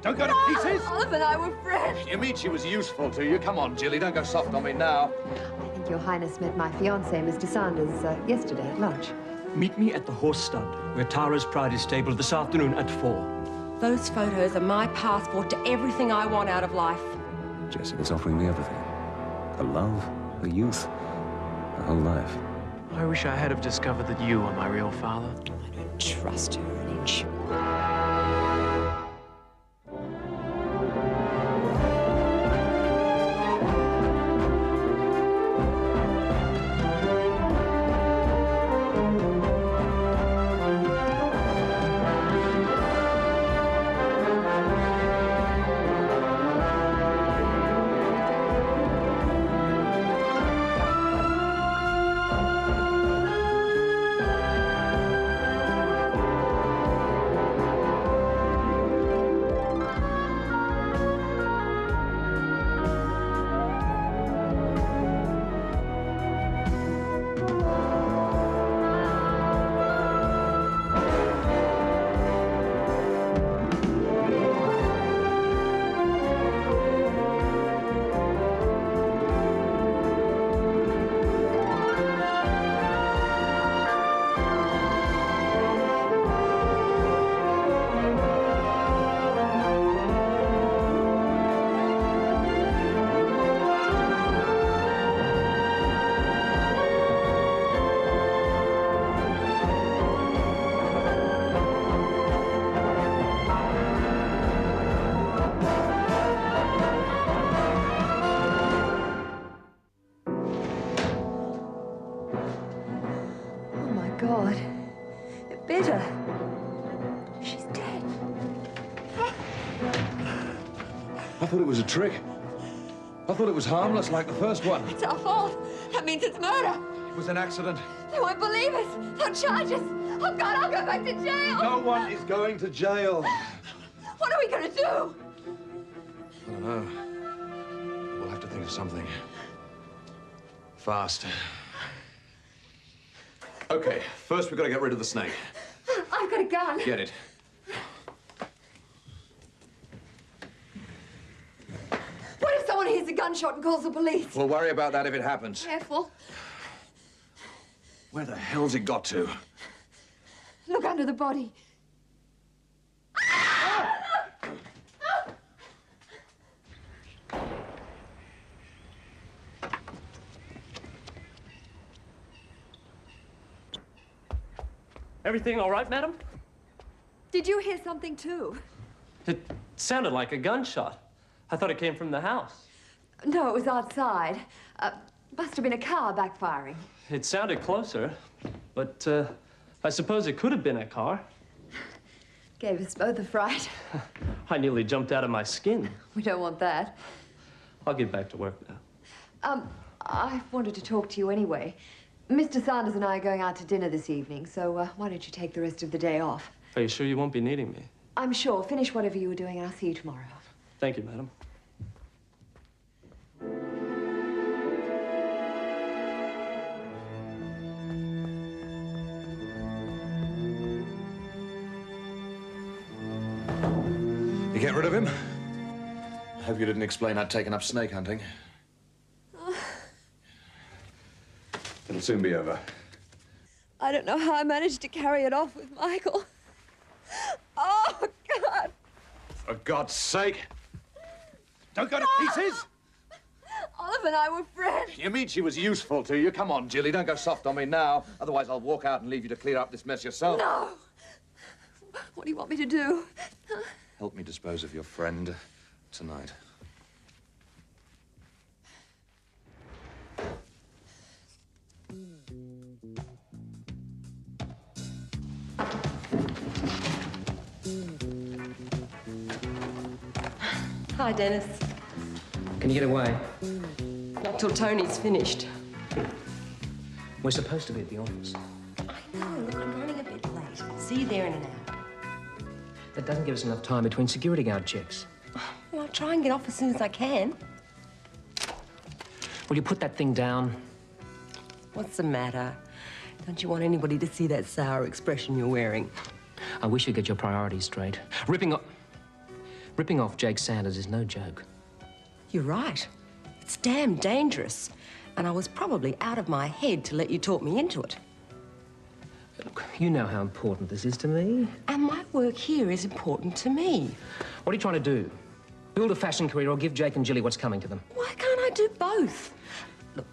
Don't go to pieces! Olive and I were friends. You mean she was useful to you? Come on, Jilly, don't go soft on me now. I think Your Highness met my fiancé, Mr. Sanders, yesterday at lunch. Meet me at the horse stud, where Tara's Pride is stabled this afternoon at 4. Those photos are my passport to everything I want out of life. Jessica's offering me everything. Her love, her youth, her whole life. I wish I had have discovered that you are my real father. I don't trust her an inch. God. Peta. She's dead. I thought it was a trick. I thought it was harmless, like the first one. It's our fault. That means it's murder. It was an accident. They won't believe us. They'll charge us. Oh, God, I'll go back to jail. No one is going to jail. What are we going to do? I don't know. We'll have to think of something. Fast. Okay, first we've got to get rid of the snake. I've got a gun. Get it. What if someone hears a gunshot and calls the police? We'll worry about that if it happens. Careful. Where the hell's it got to? Look under the body. Everything all right, madam? Did you hear something, too? It sounded like a gunshot. I thought it came from the house. No, it was outside. Must have been a car backfiring. It sounded closer, but I suppose it could have been a car. Gave us both a fright. I nearly jumped out of my skin. We don't want that. I'll get back to work now. I wanted to talk to you anyway. Mr. Sanders and I are going out to dinner this evening, so why don't you take the rest of the day off? Are you sure you won't be needing me? I'm sure. Finish whatever you were doing, and I'll see you tomorrow. Thank you, madam. You get rid of him? I hope you didn't explain I'd taken up snake hunting. It'll soon be over. I don't know how I managed to carry it off with Michael. Oh, God! For God's sake! Don't go to pieces! Olive and I were friends. You mean she was useful to you? Come on, Jilly, don't go soft on me now. Otherwise, I'll walk out and leave you to clear up this mess yourself. No! What do you want me to do? Help me dispose of your friend tonight. Hi, Dennis. Can you get away? Not till Tony's finished. We're supposed to be at the office. I know. Look, I'm running a bit late. See you there in an hour. That doesn't give us enough time between security guard checks. Well, I'll try and get off as soon as I can. Will you put that thing down? What's the matter? Don't you want anybody to see that sour expression you're wearing? I wish you'd get your priorities straight. Ripping Ripping off Jake Sanders is no joke. You're right. It's damn dangerous. And I was probably out of my head to let you talk me into it. Look, you know how important this is to me. And my work here is important to me. What are you trying to do? Build a fashion career or give Jake and Jilly what's coming to them? Why can't I do both? Look,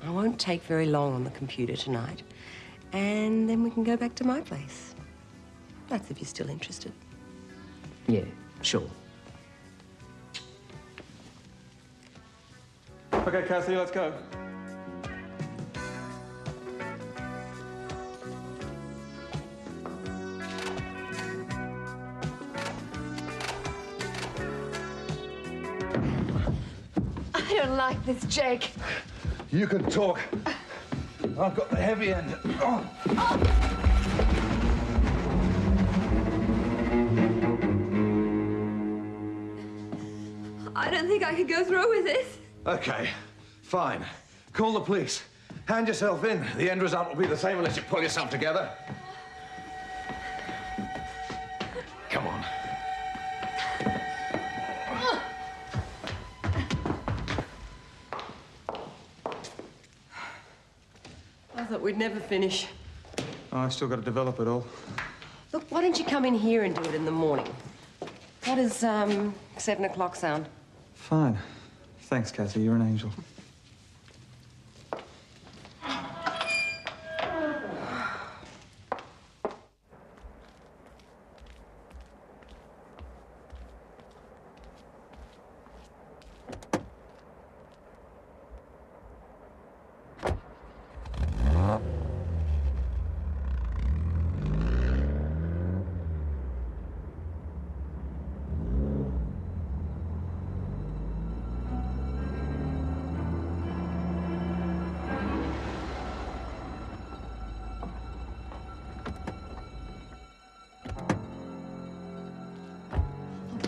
I won't take very long on the computer tonight. And then we can go back to my place. That's if you're still interested. Yeah, sure. Okay, Cassie, let's go. I don't like this, Jake. You can talk. I've got the heavy end. Oh. I don't think I could go through with this. Okay, fine. Call the police. Hand yourself in. The end result will be the same unless you pull yourself together. Come on. I thought we'd never finish. Oh, I've still got to develop it all. Look, why don't you come in here and do it in the morning? How does 7 o'clock sound? Fine. Thanks, Cassie. You're an angel.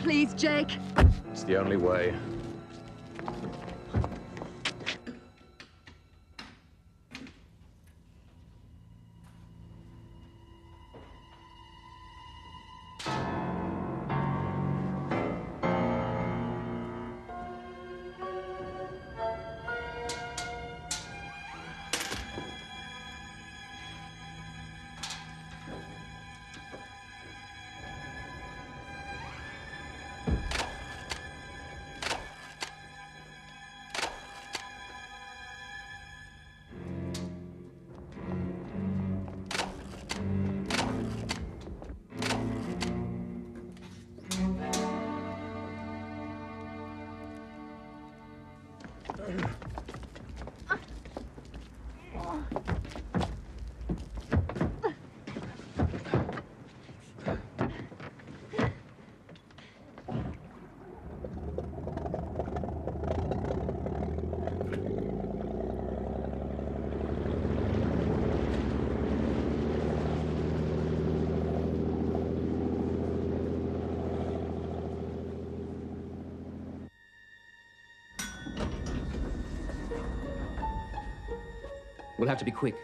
Please, Jake. It's the only way. We'll have to be quick.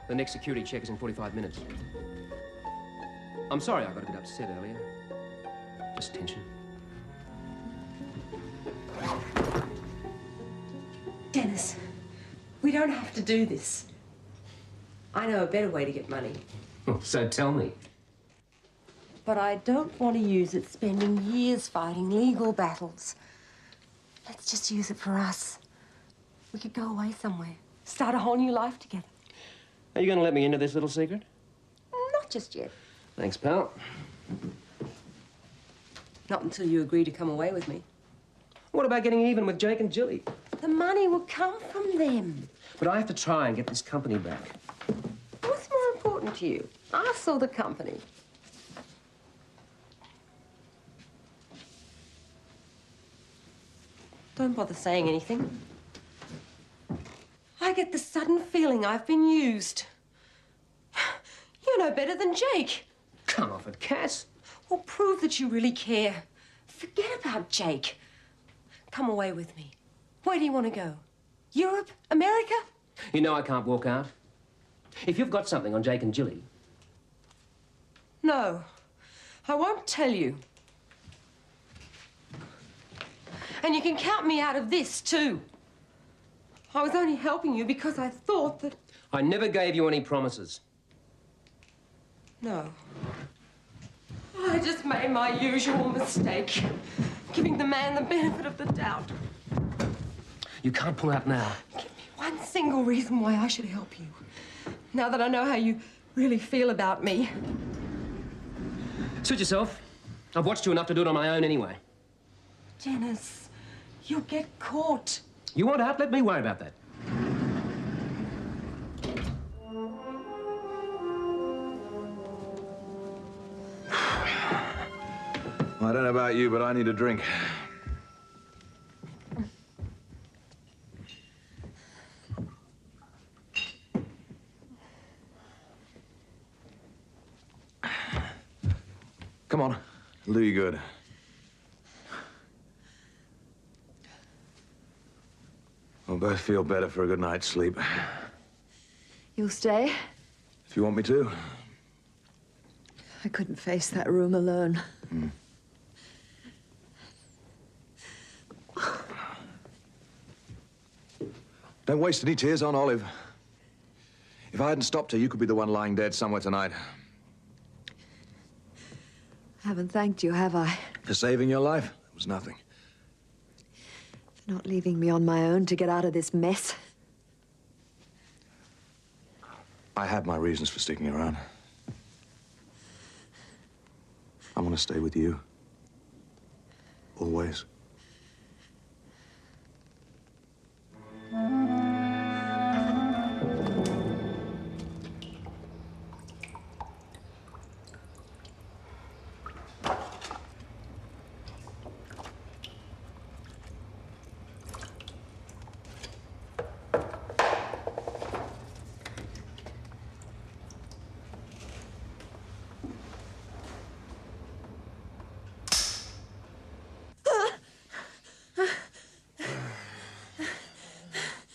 The next security check is in 45 minutes. I'm sorry I got a bit upset earlier. Just tension. Dennis, we don't have to do this. I know a better way to get money. So tell me. But I don't want to use it spending years fighting legal battles. Let's just use it for us. We could go away somewhere. Start a whole new life together. Are you going to let me into this little secret? Not just yet. Thanks, pal. Not until you agree to come away with me. What about getting even with Jake and Jilly? The money will come from them. But I have to try and get this company back. What's more important to you, us or the company? Don't bother saying anything. I get the sudden feeling I've been used. You're no better than Jake. Come off it, Cass. Well, prove that you really care. Forget about Jake. Come away with me. Where do you want to go? Europe? America? You know I can't walk out. If you've got something on Jake and Jilly... No. I won't tell you. And you can count me out of this, too. I was only helping you because I thought that... I never gave you any promises. No. I just made my usual mistake, giving the man the benefit of the doubt. You can't pull out now. Give me one single reason why I should help you. Now that I know how you really feel about me. Suit yourself. I've watched you enough to do it on my own anyway. Dennis, you'll get caught. You want out? Let me worry about that. I don't know about you, but I need a drink. Come on, it'll do you good. We'll both feel better for a good night's sleep. You'll stay? If you want me to. I couldn't face that room alone. Don't waste any tears on Olive. If I hadn't stopped her, you could be the one lying dead somewhere tonight. I haven't thanked you, have I? For saving your life? It was nothing. For not leaving me on my own to get out of this mess. I have my reasons for sticking around. I want to stay with you. Always.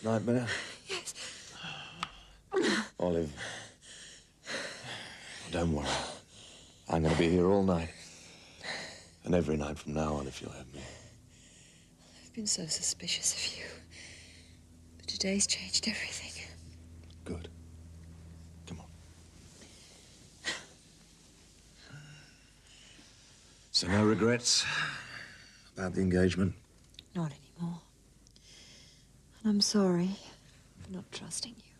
Nightmare? Yes. Olive. Don't worry. I'm going to be here all night. And every night from now on, if you'll have me. I've been so suspicious of you. But today's changed everything. Good. Come on. So no regrets about the engagement? Not anymore. And I'm sorry for not trusting you.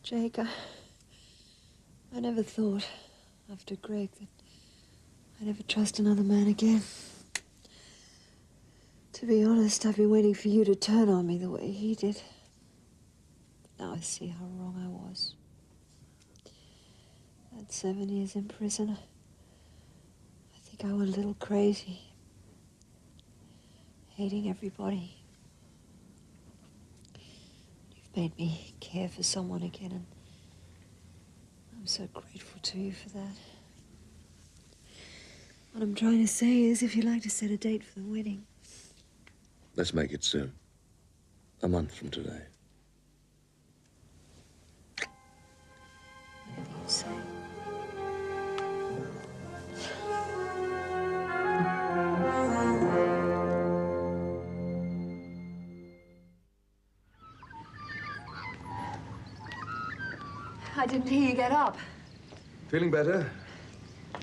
Jake, I never thought, after Greg, that I'd ever trust another man again. To be honest, I've been waiting for you to turn on me the way he did. But now I see how wrong I was. That 7 years in prison, I think I was a little crazy. Hating everybody. You've made me care for someone again, and I'm so grateful to you for that. What I'm trying to say is, if you'd like to set a date for the wedding. Let's make it soon. A month from today. Whatever you say. I didn't hear you get up. Feeling better? I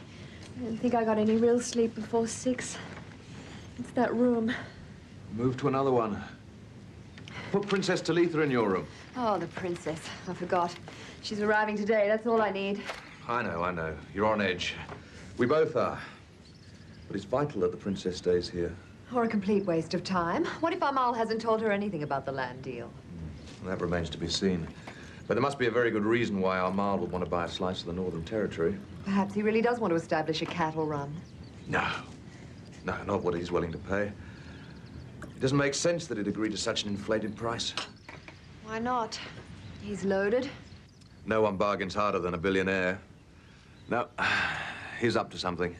didn't think I got any real sleep before 6. It's that room. Move to another one. Put Princess Talitha in your room. Oh, the princess. I forgot. She's arriving today. That's all I need. I know. You're on edge. We both are. But it's vital that the princess stays here. Or a complete waste of time. What if Amal hasn't told her anything about the land deal? That remains to be seen. But there must be a very good reason why Armand would want to buy a slice of the Northern Territory. Perhaps he really does want to establish a cattle run. No, not what he's willing to pay. It doesn't make sense that he'd agree to such an inflated price. Why not? He's loaded. No one bargains harder than a billionaire. No, he's up to something.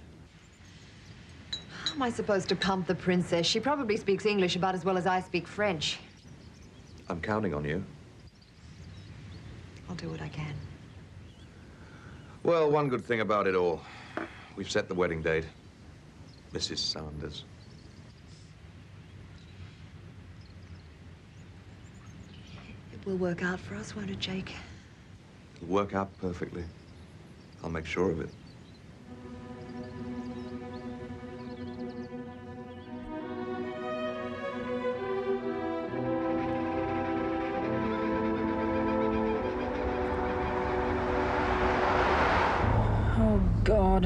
How am I supposed to pump the princess? She probably speaks English about as well as I speak French. I'm counting on you. I'll do what I can. Well, one good thing about it all. We've set the wedding date. Mrs. Sanders. will work out for us, won't it, Jake? It'll work out perfectly. I'll make sure of it. Oh, God.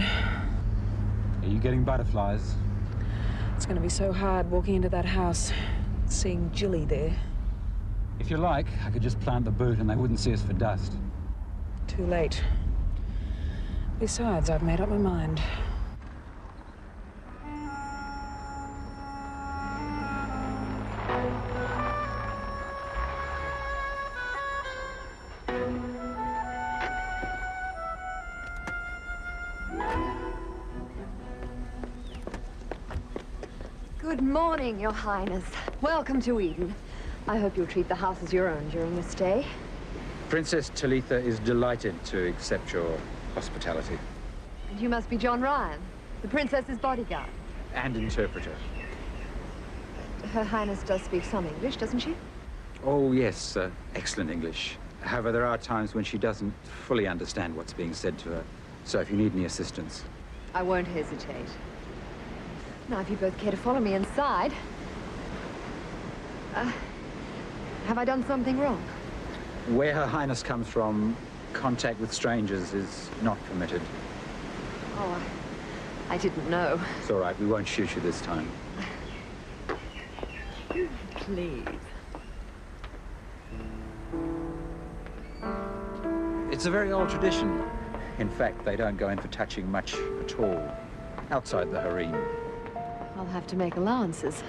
Are you getting butterflies? It's going to be so hard walking into that house, seeing Jilly there. If you like, I could just plant the boot and they wouldn't see us for dust. Too late. Besides, I've made up my mind. Good morning, Your Highness. Welcome to Eden. I hope you'll treat the house as your own during your stay. Princess Talitha is delighted to accept your hospitality. And you must be John Ryan, the princess's bodyguard. And interpreter. Her Highness does speak some English, doesn't she? Oh, yes, excellent English. However, there are times when she doesn't fully understand what's being said to her. So if you need any assistance... I won't hesitate. Now, if you both care to follow me inside... have I done something wrong? Where Her Highness comes from, contact with strangers is not permitted. Oh, I didn't know. It's all right, we won't shoot you this time. Please. It's a very old tradition. In fact, they don't go in for touching much at all, outside the harem. I'll have to make allowances.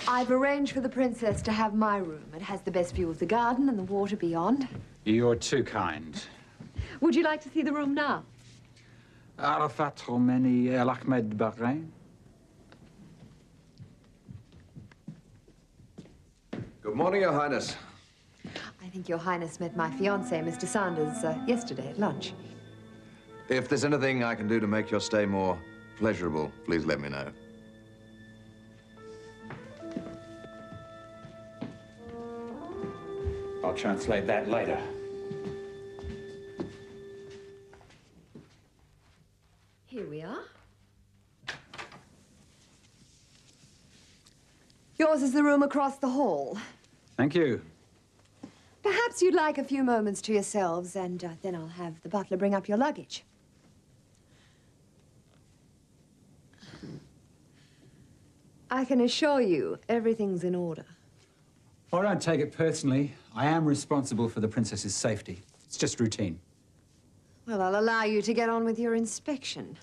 I've arranged for the princess to have my room. It has the best view of the garden and the water beyond. You're too kind. Would you like to see the room now? Arafat Romani El Ahmed Bahrain. Good morning, Your Highness. I think Your Highness met my fiancé, Mr. Sanders, yesterday at lunch. If there's anything I can do to make your stay more pleasurable, please let me know. I'll translate that later. Here we are. Yours is the room across the hall. Thank you. Perhaps you'd like a few moments to yourselves, and then I'll have the butler bring up your luggage. I can assure you, everything's in order. I don't take it personally. I am responsible for the princess's safety. It's just routine. Well, I'll allow you to get on with your inspection.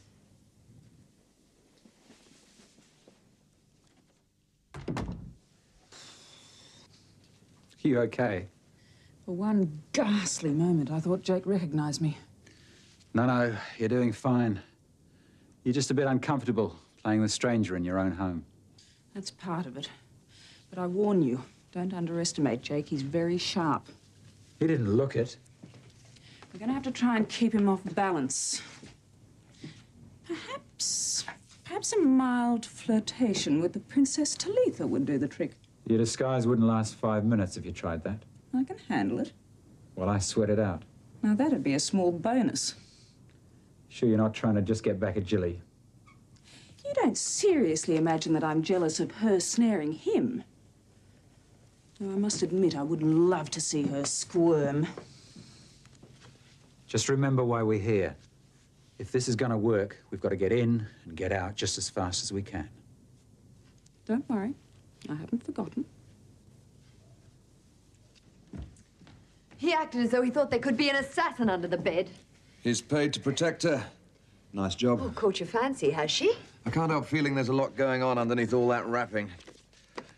You okay? For one ghastly moment, I thought Jake recognized me. No, you're doing fine. You're just a bit uncomfortable playing the stranger in your own home. That's part of it. But I warn you, don't underestimate Jake. He's very sharp. He didn't look it. We're going to have to try and keep him off balance. Perhaps a mild flirtation with the Princess Talitha would do the trick. Your disguise wouldn't last 5 minutes if you tried that. I can handle it. Well, I sweat it out. Now, that'd be a small bonus. Sure you're not trying to just get back at Jilly? You don't seriously imagine that I'm jealous of her snaring him? Though I must admit, I would love to see her squirm. Just remember why we're here. If this is going to work, we've got to get in and get out just as fast as we can. Don't worry. I haven't forgotten. He acted as though he thought there could be an assassin under the bed. He's paid to protect her. Nice job. Oh, caught your fancy, has she? I can't help feeling there's a lot going on underneath all that wrapping.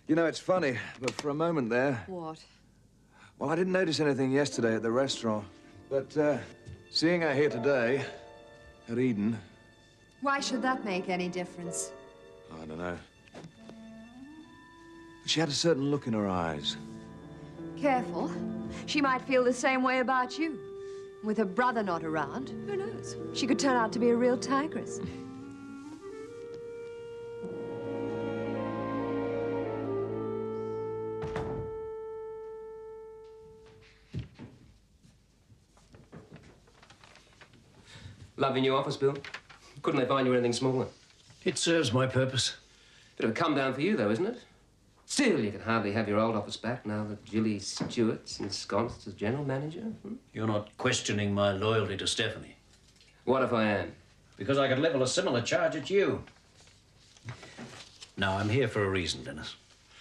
You know, it's funny, but for a moment there... What? Well, I didn't notice anything yesterday at the restaurant. But, seeing her here today, at Eden... Why should that make any difference? I don't know. She had a certain look in her eyes. Careful. She might feel the same way about you. With her brother not around, who knows? She could turn out to be a real tigress. Lovely new office, Bill. Couldn't they find you anything smaller? It serves my purpose. Bit of a come down for you, though, isn't it? Still, you can hardly have your old office back now that Jilly Stewart's ensconced as general manager. You're not questioning my loyalty to Stephanie. What if I am? Because I could level a similar charge at you. No, I'm here for a reason, Dennis.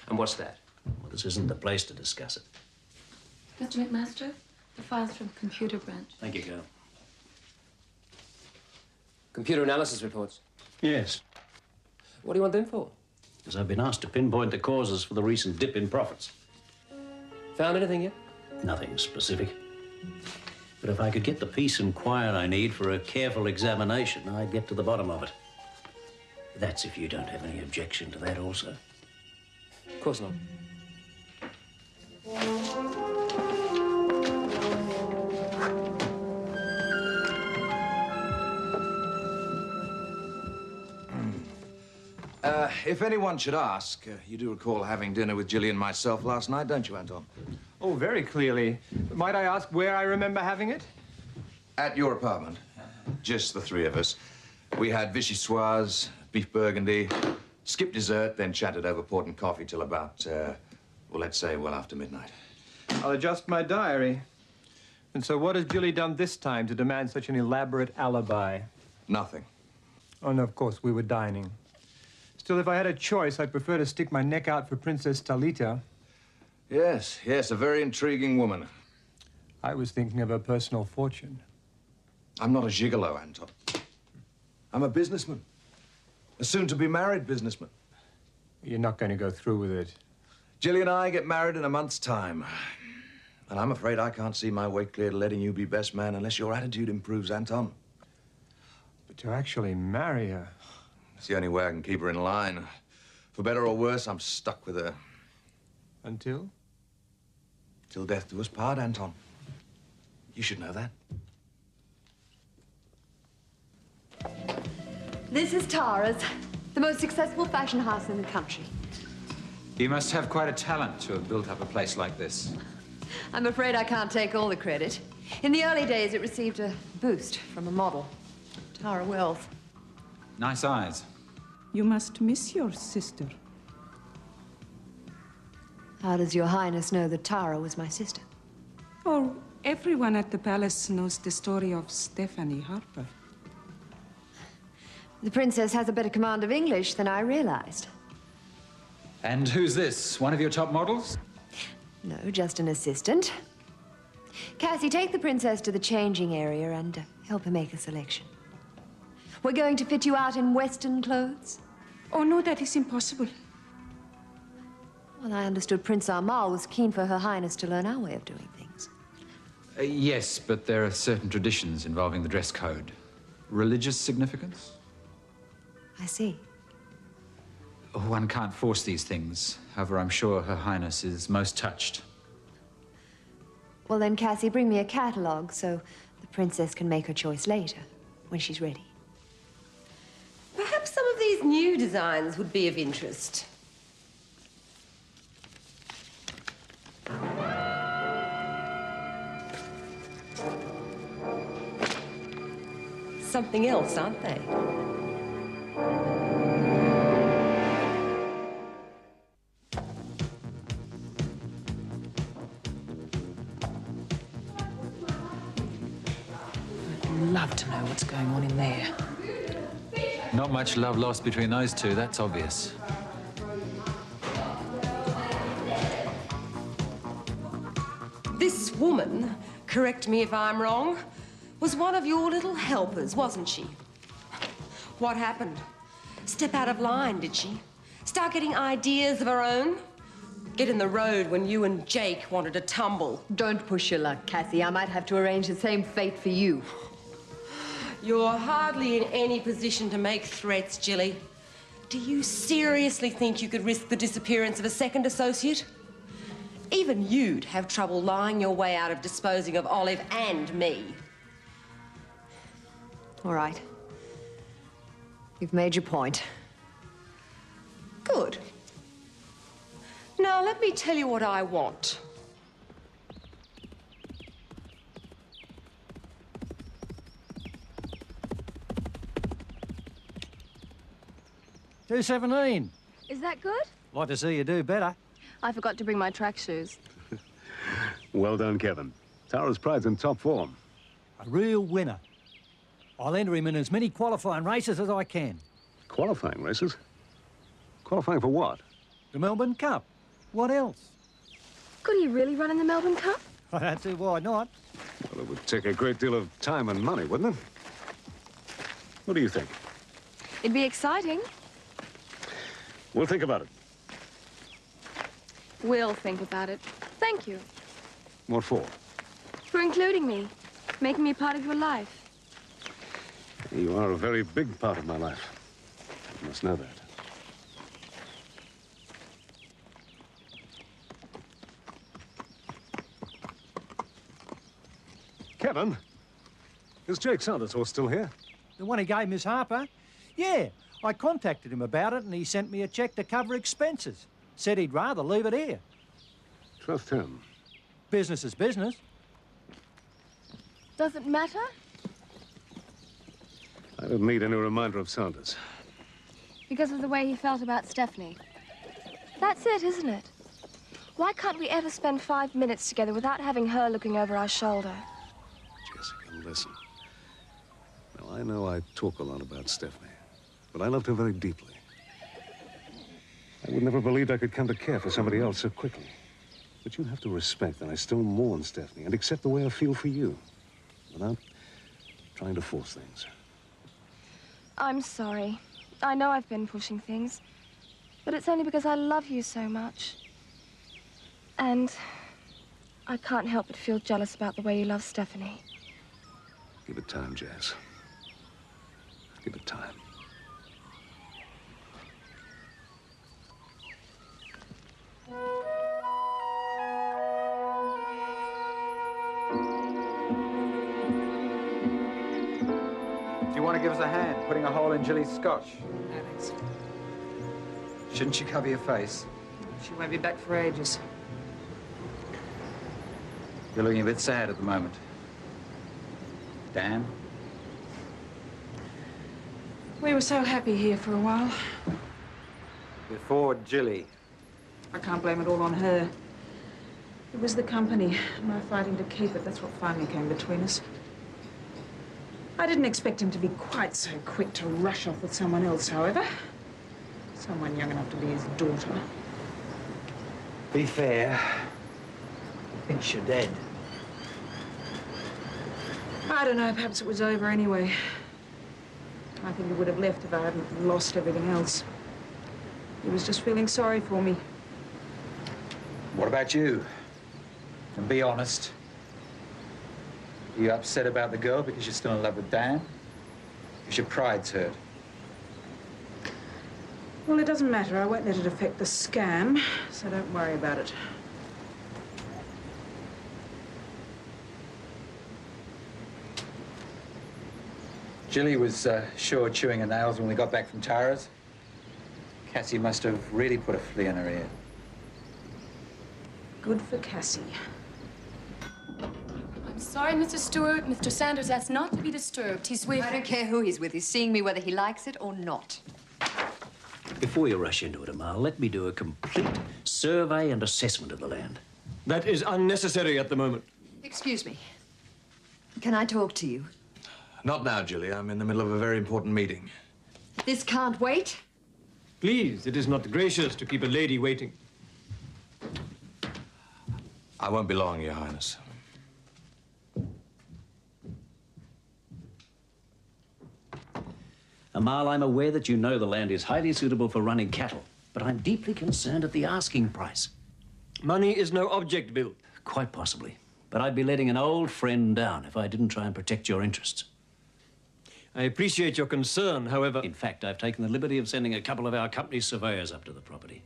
And what's that? Well, this isn't the place to discuss it. Mr. McMaster, the files from computer branch. Thank you, girl. Computer analysis reports. Yes. What do you want them for? Because I've been asked to pinpoint the causes for the recent dip in profits. Found anything yet? Nothing specific. But if I could get the peace and quiet I need for a careful examination, I'd get to the bottom of it. That's if you don't have any objection to that also. Of course not. If anyone should ask, you do recall having dinner with Jilly and myself last night, don't you, Anton? Oh, very clearly. Might I ask where I remember having it? At your apartment. Just the three of us. We had vichyssoise, beef burgundy, skipped dessert, then chatted over port and coffee till about, well, let's say, well after midnight. I'll adjust my diary. And so what has Jilly done this time to demand such an elaborate alibi? Nothing. Oh, no, of course, we were dining. Still, if I had a choice, I'd prefer to stick my neck out for Princess Talita. Yes, yes, a very intriguing woman. I was thinking of her personal fortune. I'm not a gigolo, Anton. I'm a businessman. A soon-to-be-married businessman. You're not going to go through with it. Jilly and I get married in a month's time. And I'm afraid I can't see my way clear to letting you be best man unless your attitude improves, Anton. But to actually marry her... It's the only way I can keep her in line. For better or worse, I'm stuck with her. Until? Till death do us part, Anton. You should know that. This is Tara's, the most successful fashion house in the country. You must have quite a talent to have built up a place like this. I'm afraid I can't take all the credit. In the early days, it received a boost from a model, Tara Wells. Nice eyes. You must miss your sister. How does Your Highness know that Tara was my sister? Oh, everyone at the palace knows the story of Stephanie Harper. The princess has a better command of English than I realized. And who's this? One of your top models? No, just an assistant. Cassie, take the princess to the changing area and help her make a selection. We're going to fit you out in Western clothes? Oh, no, that is impossible. Well, I understood Prince Amal was keen for Her Highness to learn our way of doing things. Yes, but there are certain traditions involving the dress code. Religious significance? I see. One can't force these things. However, I'm sure Her Highness is most touched. Well, then, Cassie, bring me a catalogue so the princess can make her choice later, when she's ready. Perhaps some of these new designs would be of interest. Something else, aren't they? I'd love to know what's going on in there. Not much love lost between those two, that's obvious. This woman, correct me if I'm wrong, was one of your little helpers, wasn't she? What happened? Step out of line, did she? Start getting ideas of her own? Get in the road when you and Jake wanted to tumble? Don't push your luck, Cassie. I might have to arrange the same fate for you. You're hardly in any position to make threats, Jilly. Do you seriously think you could risk the disappearance of a second associate? Even you'd have trouble lying your way out of disposing of Olive and me. All right. You've made your point. Good. Now, let me tell you what I want. 217. Is that good? Like to see you do better. I forgot to bring my track shoes. Well done, Kevin. Tara's pride's in top form. A real winner. I'll enter him in as many qualifying races as I can. Qualifying races? Qualifying for what? The Melbourne Cup. What else? Could he really run in the Melbourne Cup? I don't see why not. Well, it would take a great deal of time and money, wouldn't it? What do you think? It'd be exciting. We'll think about it. We'll think about it. Thank you. What for? For including me. Making me part of your life. You are a very big part of my life. You must know that. Kevin, is Jake Sanders' horse still here? The one he gave Miss Harper? Yeah, I contacted him about it and he sent me a cheque to cover expenses. Said he'd rather leave it here. Trust him. Business is business. Does it matter? I don't need any reminder of Sanders. Because of the way he felt about Stephanie. That's it, isn't it? Why can't we ever spend 5 minutes together without having her looking over our shoulder? Jessica, listen. Now, I know I talk a lot about Stephanie, but I loved her very deeply. I would never believed I could come to care for somebody else so quickly. But you have to respect that I still mourn Stephanie and accept the way I feel for you, without trying to force things. I'm sorry. I know I've been pushing things, but it's only because I love you so much. And I can't help but feel jealous about the way you love Stephanie. Give it time, Jess. Give it time. Do you want to give us a hand putting a hole in Jilly's scotch? No, thanks. Shouldn't you cover your face? She won't be back for ages. You're looking a bit sad at the moment. Dan? We were so happy here for a while. Before Jilly. I can't blame it all on her. It was the company, my fighting to keep it. That's what finally came between us. I didn't expect him to be quite so quick to rush off with someone else, however. Someone young enough to be his daughter. Be fair. He thinks you're dead. I don't know, perhaps it was over anyway. I think he would have left if I hadn't lost everything else. He was just feeling sorry for me. What about you? And be honest. Are you upset about the girl because you're still in love with Dan? Because your pride's hurt? Well, it doesn't matter. I won't let it affect the scam, so don't worry about it. Jilly was sure chewing her nails when we got back from Tara's. Cassie must have really put a flea in her ear. Good for Cassie. I'm sorry, Mr. Stewart. Mr. Sanders asked not to be disturbed. He's with... I don't care who he's with. He's seeing me whether he likes it or not. Before you rush into it, Amal, let me do a complete survey and assessment of the land. That is unnecessary at the moment. Excuse me. Can I talk to you? Not now, Jilly. I'm in the middle of a very important meeting. This can't wait. Please, it is not gracious to keep a lady waiting. I won't be long, Your Highness. Amal, I'm aware that you know the land is highly suitable for running cattle, but I'm deeply concerned at the asking price. Money is no object, Bill. Quite possibly. But I'd be letting an old friend down if I didn't try and protect your interests. I appreciate your concern, however... In fact, I've taken the liberty of sending a couple of our company's surveyors up to the property.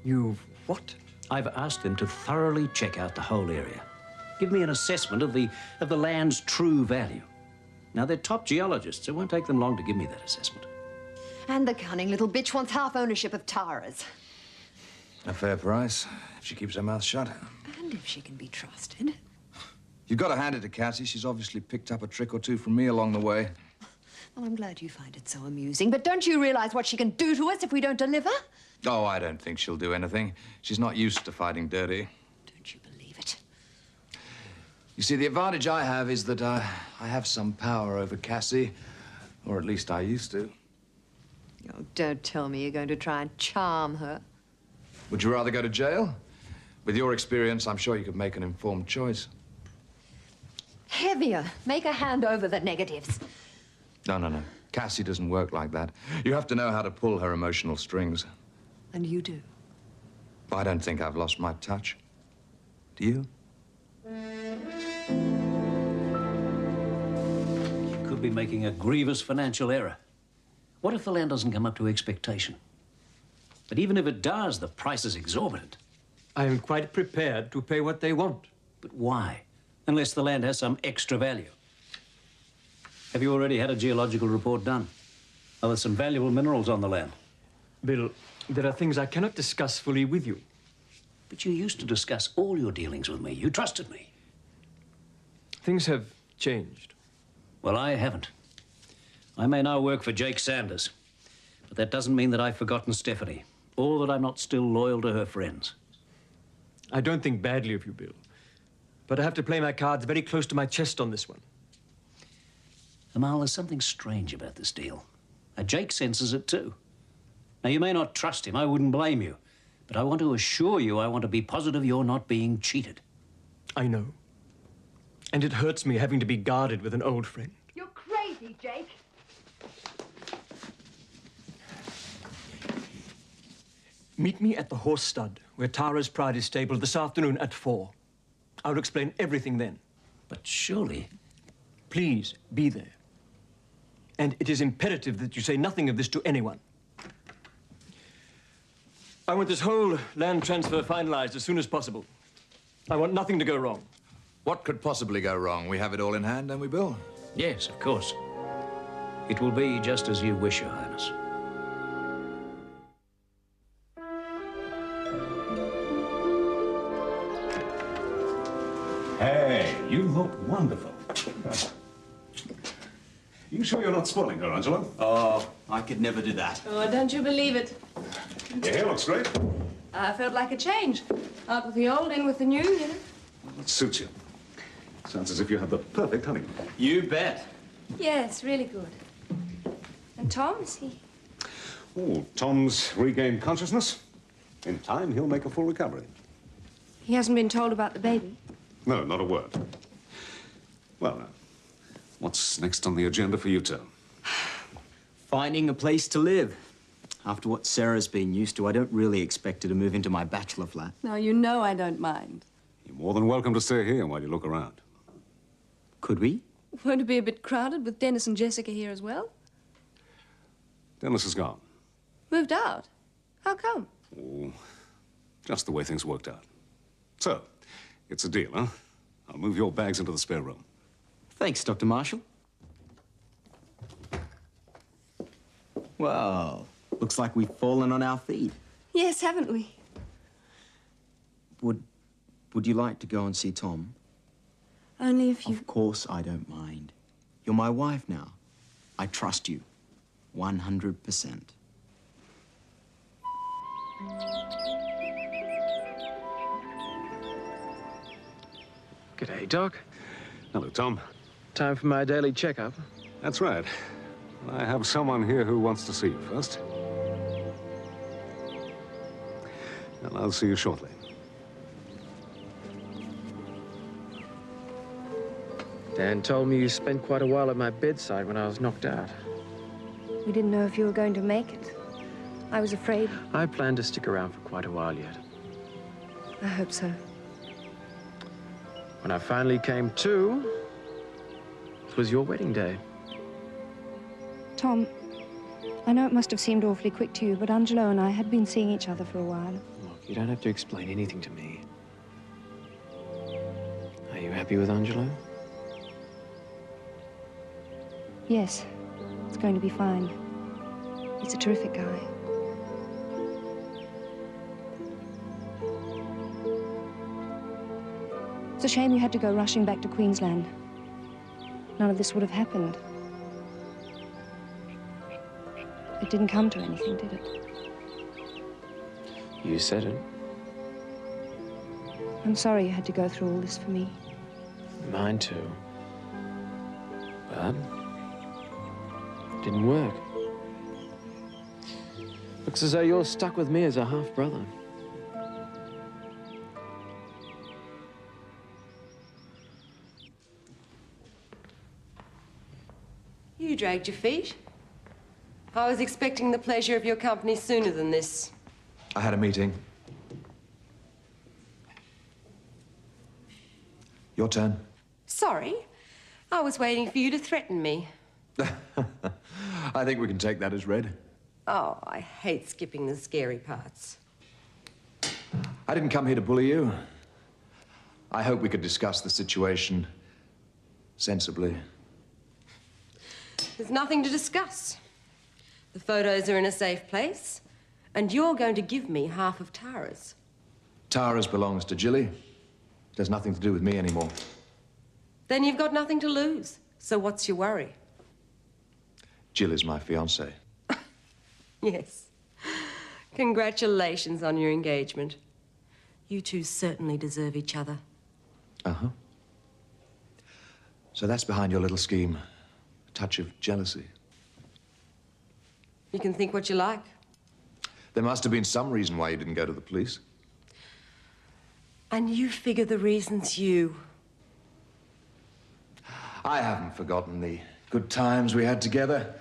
You've what? I've asked them to thoroughly check out the whole area. Give me an assessment of the land's true value. Now, they're top geologists. It won't take them long to give me that assessment. And the cunning little bitch wants half ownership of Tara's. A fair price, if she keeps her mouth shut. And if she can be trusted. You've got to hand it to Cassie. She's obviously picked up a trick or two from me along the way. Well, I'm glad you find it so amusing, but don't you realize what she can do to us if we don't deliver? Oh, I don't think she'll do anything. She's not used to fighting dirty. Don't you believe it? You see, the advantage I have is that I have some power over Cassie, or at least I used to. Oh, don't tell me you're going to try and charm her. Would you rather go to jail? With your experience, I'm sure you could make an informed choice. Heavier. Make a hand over the negatives. No, no, no. Cassie doesn't work like that. You have to know how to pull her emotional strings. And you do. I don't think I've lost my touch. Do you? You could be making a grievous financial error. What if the land doesn't come up to expectation? But even if it does, the price is exorbitant. I am quite prepared to pay what they want. But why? Unless the land has some extra value. Have you already had a geological report done? Are there some valuable minerals on the land? Bill, there are things I cannot discuss fully with you. But you used to discuss all your dealings with me. You trusted me. Things have changed. Well, I haven't. I may now work for Jake Sanders, but that doesn't mean that I've forgotten Stephanie, or that I'm not still loyal to her friends. I don't think badly of you, Bill, but I have to play my cards very close to my chest on this one. Amal, there's something strange about this deal. Jake senses it too. Now, you may not trust him, I wouldn't blame you, but I want to assure you, I want to be positive you're not being cheated. I know. And it hurts me having to be guarded with an old friend. You're crazy, Jake. Meet me at the horse stud, where Tara's Pride is stabled, this afternoon at 4. I'll explain everything then. But surely... Please, be there. And it is imperative that you say nothing of this to anyone. I want this whole land transfer finalized as soon as possible. I want nothing to go wrong. What could possibly go wrong? We have it all in hand, don't we, Bill? Yes, of course. It will be just as you wish, Your Highness. Hey, you look wonderful. You sure you're not spoiling her, Angela? Oh, I could never do that. Oh, don't you believe it? Your hair looks great. I felt like a change. Out with the old, in with the new, you know. It suits you. Sounds as if you had the perfect honeymoon. You bet. Yes, really good. And Tom, is he? Oh, Tom's regained consciousness. In time, he'll make a full recovery. He hasn't been told about the baby. No, not a word. Well, now, what's next on the agenda for you two? Finding a place to live. After what Sarah's been used to, I don't really expect her to move into my bachelor flat. No, you know I don't mind. You're more than welcome to stay here while you look around. Could we? Won't it be a bit crowded with Dennis and Jessica here as well? Dennis is gone. Moved out? How come? Oh, just the way things worked out. So, it's a deal, huh? I'll move your bags into the spare room. Thanks, Dr. Marshall. Well, looks like we've fallen on our feet. Yes, haven't we? Would you like to go and see Tom? Only if you... Of course I don't mind. You're my wife now. I trust you. 100%. G'day, Doc. Hello, Tom. Time for my daily checkup. That's right. I have someone here who wants to see you first. And I'll see you shortly. Dan told me you spent quite a while at my bedside when I was knocked out. We didn't know if you were going to make it. I was afraid. I plan to stick around for quite a while yet. I hope so. When I finally came to, it was your wedding day. Tom, I know it must have seemed awfully quick to you, but Angelo and I had been seeing each other for a while. Look, you don't have to explain anything to me. Are you happy with Angelo? Yes, it's going to be fine. He's a terrific guy. It's a shame you had to go rushing back to Queensland. None of this would have happened. It didn't come to anything, did it? You said it. I'm sorry you had to go through all this for me. Mine too. But it didn't work. Looks as though you're stuck with me as a half-brother. You dragged your feet. I was expecting the pleasure of your company sooner than this. I had a meeting. Your turn. Sorry. I was waiting for you to threaten me. I think we can take that as read. Oh, I hate skipping the scary parts. I didn't come here to bully you. I hope we could discuss the situation sensibly. There's nothing to discuss. The photos are in a safe place, and you're going to give me half of Tara's. Tara's belongs to Jilly. It has nothing to do with me anymore. Then you've got nothing to lose. So what's your worry? Jill is my fiancée. Yes. Congratulations on your engagement. You two certainly deserve each other. Uh-huh. So that's behind your little scheme. A touch of jealousy. You can think what you like. There must have been some reason why you didn't go to the police. And you figure the reason's you. I haven't forgotten the good times we had together.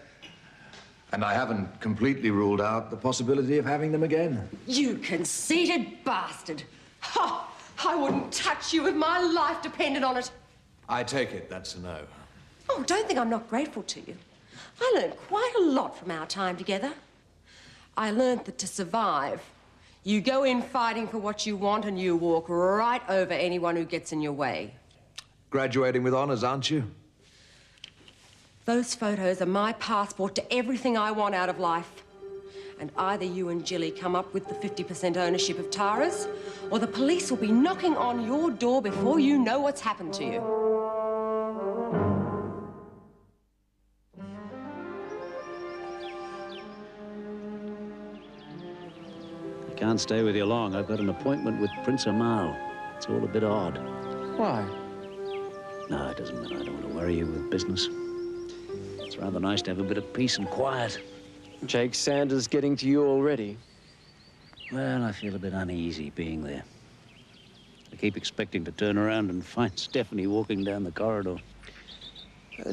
And I haven't completely ruled out the possibility of having them again. You conceited bastard. Ha! I wouldn't touch you if my life depended on it. I take it that's a no. Oh, don't think I'm not grateful to you. I learned quite a lot from our time together. I learned that to survive, you go in fighting for what you want and you walk right over anyone who gets in your way. Graduating with honors, aren't you? Those photos are my passport to everything I want out of life. And either you and Jilly come up with the 50% ownership of Tara's, or the police will be knocking on your door before you know what's happened to you. I can't stay with you long. I've got an appointment with Prince Amal. It's all a bit odd. Why? No, it doesn't matter. I don't want to worry you with business. It's rather nice to have a bit of peace and quiet. Jake Sanders getting to you already? Well, I feel a bit uneasy being there. I keep expecting to turn around and find Stephanie walking down the corridor.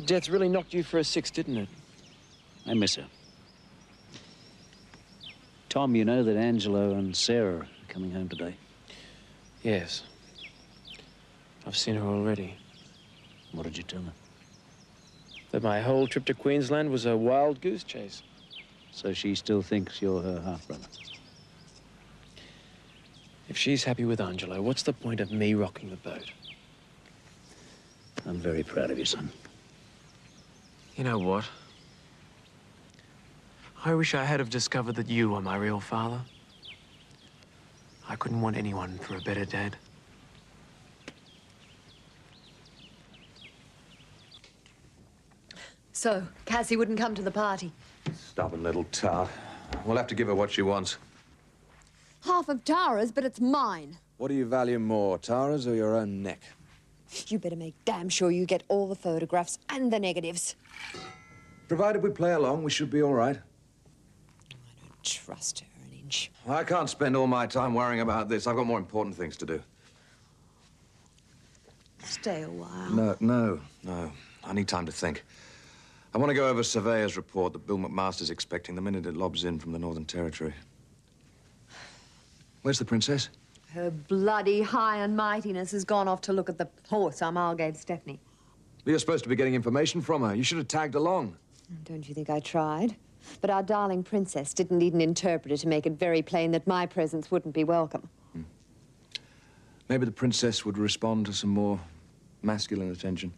Death really knocked you for a six, didn't it? I miss her. Tom, you know that Angelo and Sarah are coming home today? Yes. I've seen her already. What did you tell her? That my whole trip to Queensland was a wild goose chase. So she still thinks you're her half-brother? If she's happy with Angelo, what's the point of me rocking the boat? I'm very proud of you, son. You know what? I wish I had have discovered that you were my real father. I couldn't want anyone for a better dad. So, Cassie wouldn't come to the party. Stubborn little tart. We'll have to give her what she wants. Half of Tara's, but it's mine. What do you value more, Tara's or your own neck? You better make damn sure you get all the photographs and the negatives. Provided we play along, we should be all right. I don't trust her an inch. I can't spend all my time worrying about this. I've got more important things to do. Stay a while. No. I need time to think. I want to go over Surveyor's report that Bill McMaster's expecting the minute it lobs in from the Northern Territory. Where's the princess? Her bloody high and mightiness has gone off to look at the horse Amal gave Stephanie. You're supposed to be getting information from her. You should have tagged along. Don't you think I tried? But our darling princess didn't need an interpreter to make it very plain that my presence wouldn't be welcome. Maybe the princess would respond to some more masculine attention.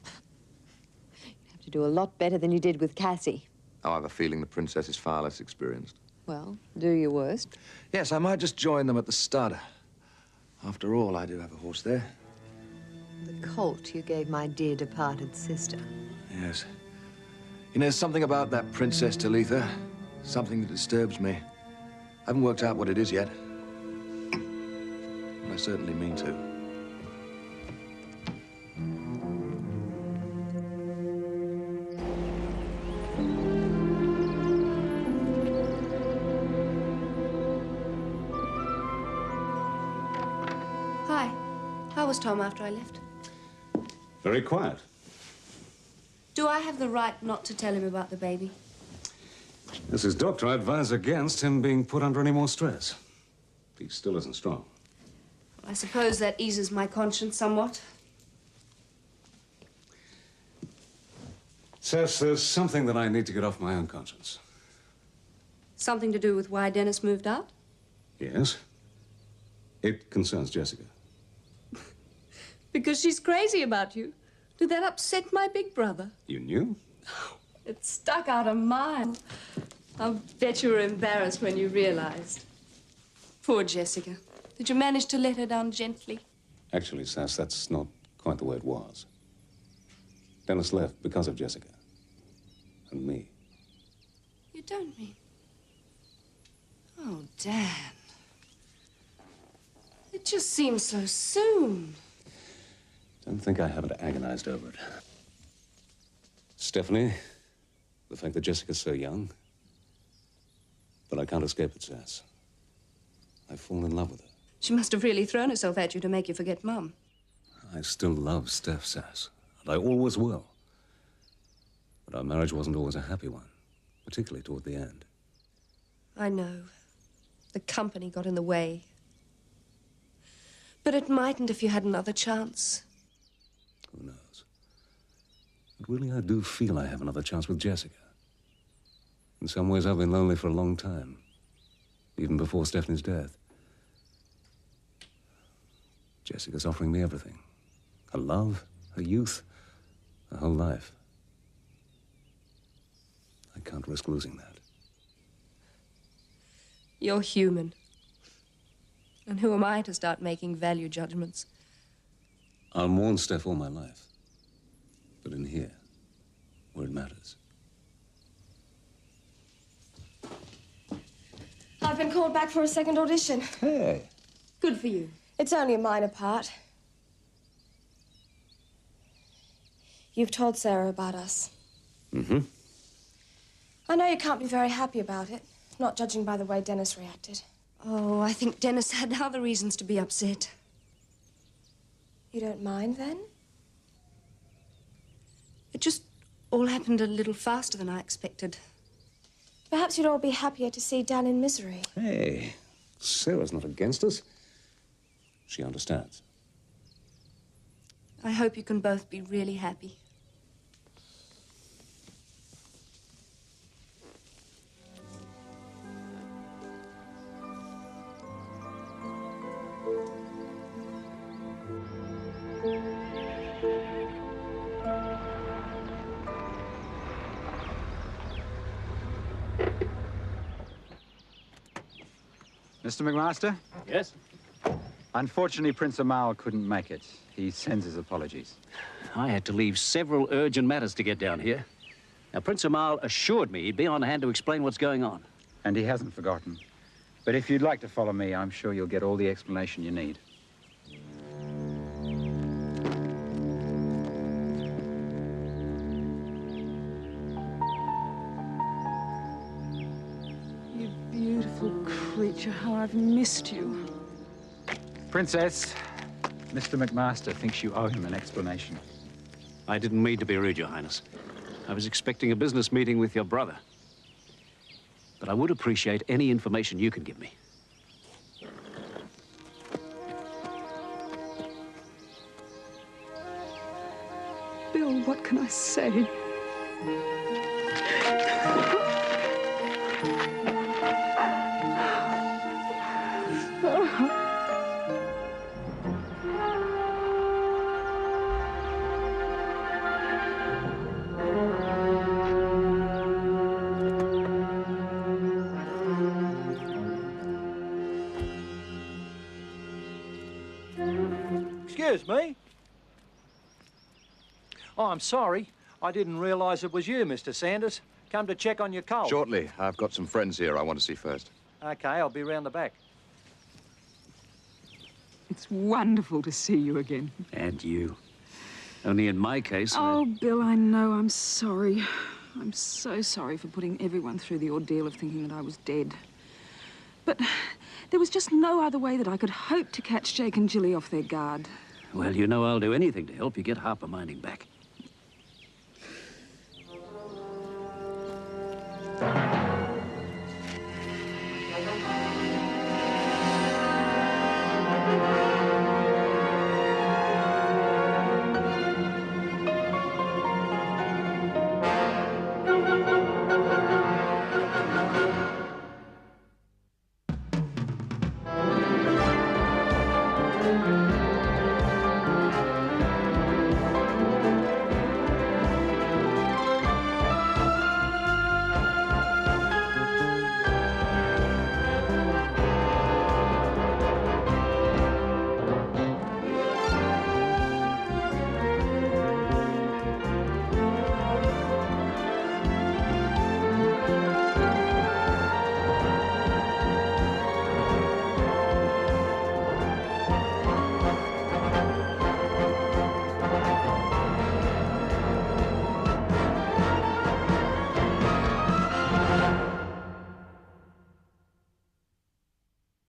You'd have to do a lot better than you did with Cassie. Oh, I have a feeling the princess is far less experienced. Well, do your worst. Yes, I might just join them at the stud. After all, I do have a horse there. The colt you gave my dear departed sister. Yes. You know, there's something about that Princess Talitha. Something that disturbs me. I haven't worked out what it is yet. But I certainly mean to. Hi. How was Tom after I left? Very quiet. Do I have the right not to tell him about the baby? As his doctor, I advise against him being put under any more stress. He still isn't strong. I suppose that eases my conscience somewhat. Says there's something that I need to get off my own conscience. Something to do with why Dennis moved out? Yes. It concerns Jessica. Because she's crazy about you. Did that upset my big brother? You knew? It stuck out a mile. I'll bet you were embarrassed when you realized. Poor Jessica. Did you manage to let her down gently? Actually, Sass, that's not quite the way it was. Dennis left because of Jessica. And me. You don't mean... Oh, Dan. It just seems so soon. Don't think I haven't agonized over it. Stephanie, the fact that Jessica's so young. But I can't escape it, Sass. I've fallen in love with her. She must have really thrown herself at you to make you forget Mum. I still love Steph, Sass. And I always will. But our marriage wasn't always a happy one. Particularly toward the end. I know. The company got in the way. But it mightn't if you had another chance. Who knows? But really, I do feel I have another chance with Jessica. In some ways, I've been lonely for a long time. Even before Stephanie's death. Jessica's offering me everything. Her love, her youth, her whole life. I can't risk losing that. You're human. And who am I to start making value judgments? I'll mourn Steph all my life. But in here, where it matters. I've been called back for a second audition. Hey. Good for you. It's only a minor part. You've told Sarah about us. Mm-hmm. I know you can't be very happy about it, not judging by the way Dennis reacted. Oh, I think Dennis had other reasons to be upset. You don't mind, then? It just all happened a little faster than I expected. Perhaps you'd all be happier to see Dan in misery. Hey, Sarah's not against us. She understands. I hope you can both be really happy. Mr. McMaster? Yes? Unfortunately, Prince Amal couldn't make it. He sends his apologies. I had to leave several urgent matters to get down here. Now, Prince Amal assured me he'd be on hand to explain what's going on. And he hasn't forgotten. But if you'd like to follow me, I'm sure you'll get all the explanation you need. You beautiful creature, how I've missed you. Princess, Mr. McMaster thinks you owe him an explanation. I didn't mean to be rude, Your Highness. I was expecting a business meeting with your brother. But I would appreciate any information you can give me. Bill, what can I say? Excuse me. Oh, I'm sorry. I didn't realize it was you, Mr. Sanders. Come to check on your colt? Shortly. I've got some friends here I want to see first. OK, I'll be round the back. It's wonderful to see you again. And you. Only in my case... Oh, Bill, I know. I'm sorry. I'm so sorry for putting everyone through the ordeal of thinking that I was dead. But there was just no other way that I could hope to catch Jake and Jilly off their guard. Well, you know I'll do anything to help you get Harper mining back.